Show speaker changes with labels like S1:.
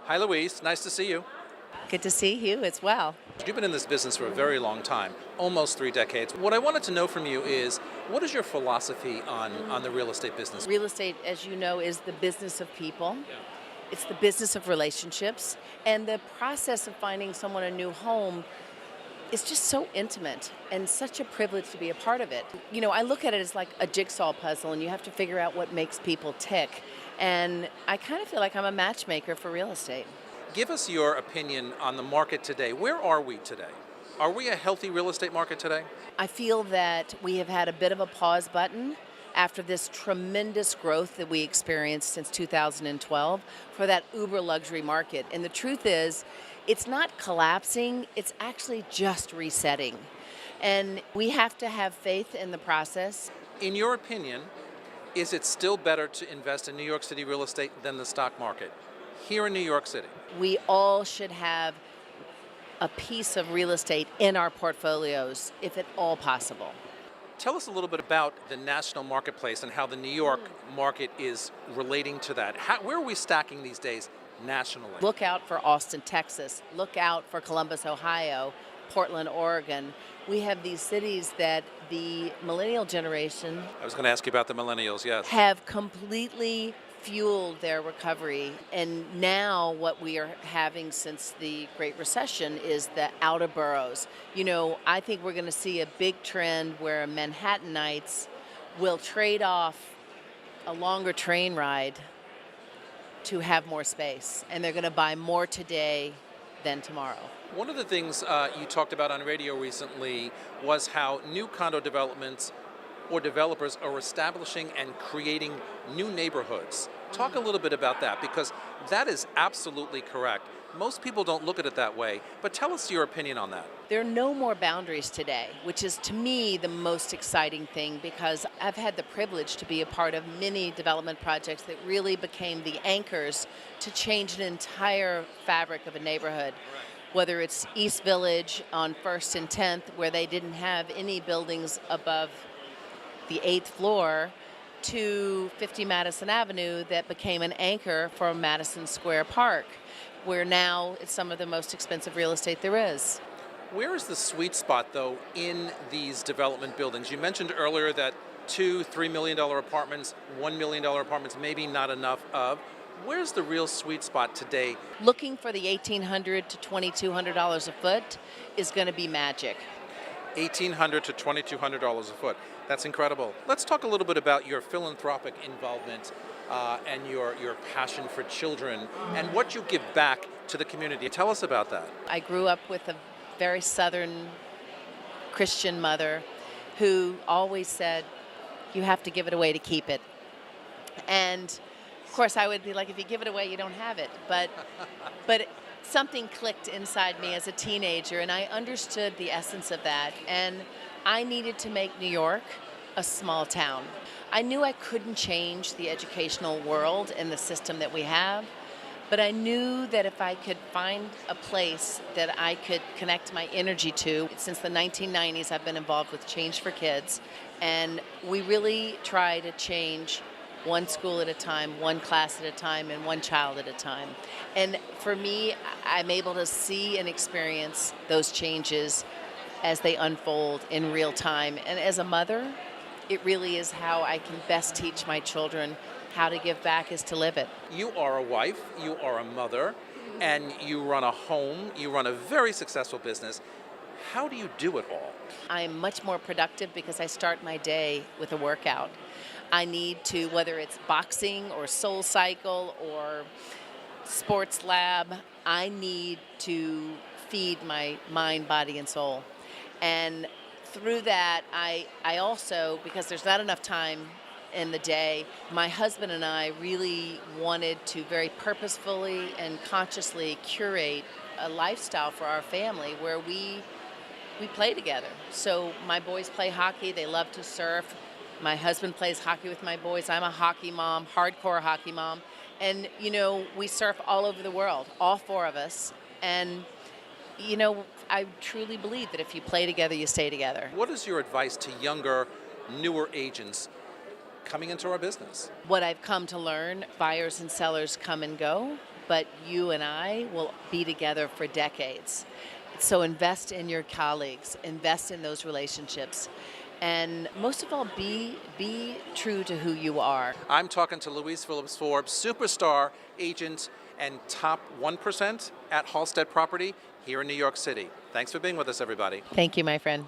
S1: Hi, Louise. Nice to see you.
S2: Good to see you as well.
S1: You've been in this business for a very long time, almost 3 decades. What I wanted to know from you is, what is your philosophy on the real estate business?
S2: Real estate, as you know, is the business of people. It's the business of relationships. And the process of finding someone a new home is just so intimate and such a privilege to be a part of it. I look at it as like a jigsaw puzzle, and you have to figure out what makes people tick. And I kind of feel like I'm a matchmaker for real estate.
S1: Give us your opinion on the market today. Where are we today? Are we a healthy real estate market today?
S2: I feel that we have had a bit of a pause button after this tremendous growth that we experienced since 2012 for that uber luxury market. And the truth is, it's not collapsing, it's actually just resetting. And we have to have faith in the process.
S1: In your opinion, is it still better to invest in New York City real estate than the stock market? Here in New York City.
S2: We all should have a piece of real estate in our portfolios, if at all possible.
S1: Tell us a little bit about the national marketplace and how the New York market is relating to that. Where are we stacking these days nationally?
S2: Look out for Austin, Texas. Look out for Columbus, Ohio, Portland, Oregon. We have these cities that the millennial generation
S1: I was going to ask you about the millennials, yes.
S2: have completely fueled their recovery. And now what we are having since the Great Recession is the outer boroughs. I think we're going to see a big trend where Manhattanites will trade off a longer train ride to have more space. And they're going to buy more today than tomorrow.
S1: One of the things you talked about on radio recently was how new condo developments or developers are establishing and creating new neighborhoods. Talk a little bit about that, because that is absolutely correct. Most people don't look at it that way, but tell us your opinion on that.
S2: There are no more boundaries today, which is to me the most exciting thing, because I've had the privilege to be a part of many development projects that really became the anchors to change an entire fabric of a neighborhood. Whether it's East Village on 1st and 10th, where they didn't have any buildings above the 8th floor, to 50 Madison Avenue that became an anchor for Madison Square Park, where now it's some of the most expensive real estate there is.
S1: Where is the sweet spot, though, in these development buildings? You mentioned earlier that $2-3 million apartments, $1 million apartments, maybe not enough of. Where's the real sweet spot today?
S2: Looking for the $1,800 to $2,200 a foot is going to be magic.
S1: $1,800 to $2,200 a foot. That's incredible. Let's talk a little bit about your philanthropic involvement and your passion for children and what you give back to the community. Tell us about that.
S2: I grew up with a very Southern Christian mother who always said, you have to give it away to keep it. And of course I would be like, if you give it away, you don't have it. But something clicked inside me as a teenager, and I understood the essence of that. And I needed to make New York a small town. I knew I couldn't change the educational world and the system that we have, but I knew that if I could find a place that I could connect my energy to. Since the 1990s, I've been involved with Change for Kids, and we really try to change one school at a time, one class at a time, and one child at a time. And for me, I'm able to see and experience those changes as they unfold in real time. And as a mother, it really is how I can best teach my children how to give back, is to live it.
S1: You are a wife, you are a mother, and you run a home, you run a very successful business. How do you do it all?
S2: I'm much more productive because I start my day with a workout. I need to, whether it's boxing or Soul Cycle or Sports Lab, I need to feed my mind, body, and soul. And through that, I also, because there's not enough time in the day, my husband and I really wanted to very purposefully and consciously curate a lifestyle for our family where we play together. So my boys play hockey, they love to surf. My husband plays hockey with my boys. I'm a hockey mom, hardcore hockey mom. And, we surf all over the world, all four of us. And, I truly believe that if you play together, you stay together.
S1: What is your advice to younger, newer agents coming into our business?
S2: What I've come to learn, buyers and sellers come and go. but you and I will be together for decades. So invest in your colleagues, invest in those relationships, and most of all, be true to who you are.
S1: I'm talking to Louise Phillips, Forbes, superstar agent and top 1% at Halstead Property here in New York City. Thanks for being with us, everybody.
S2: Thank you, my friend.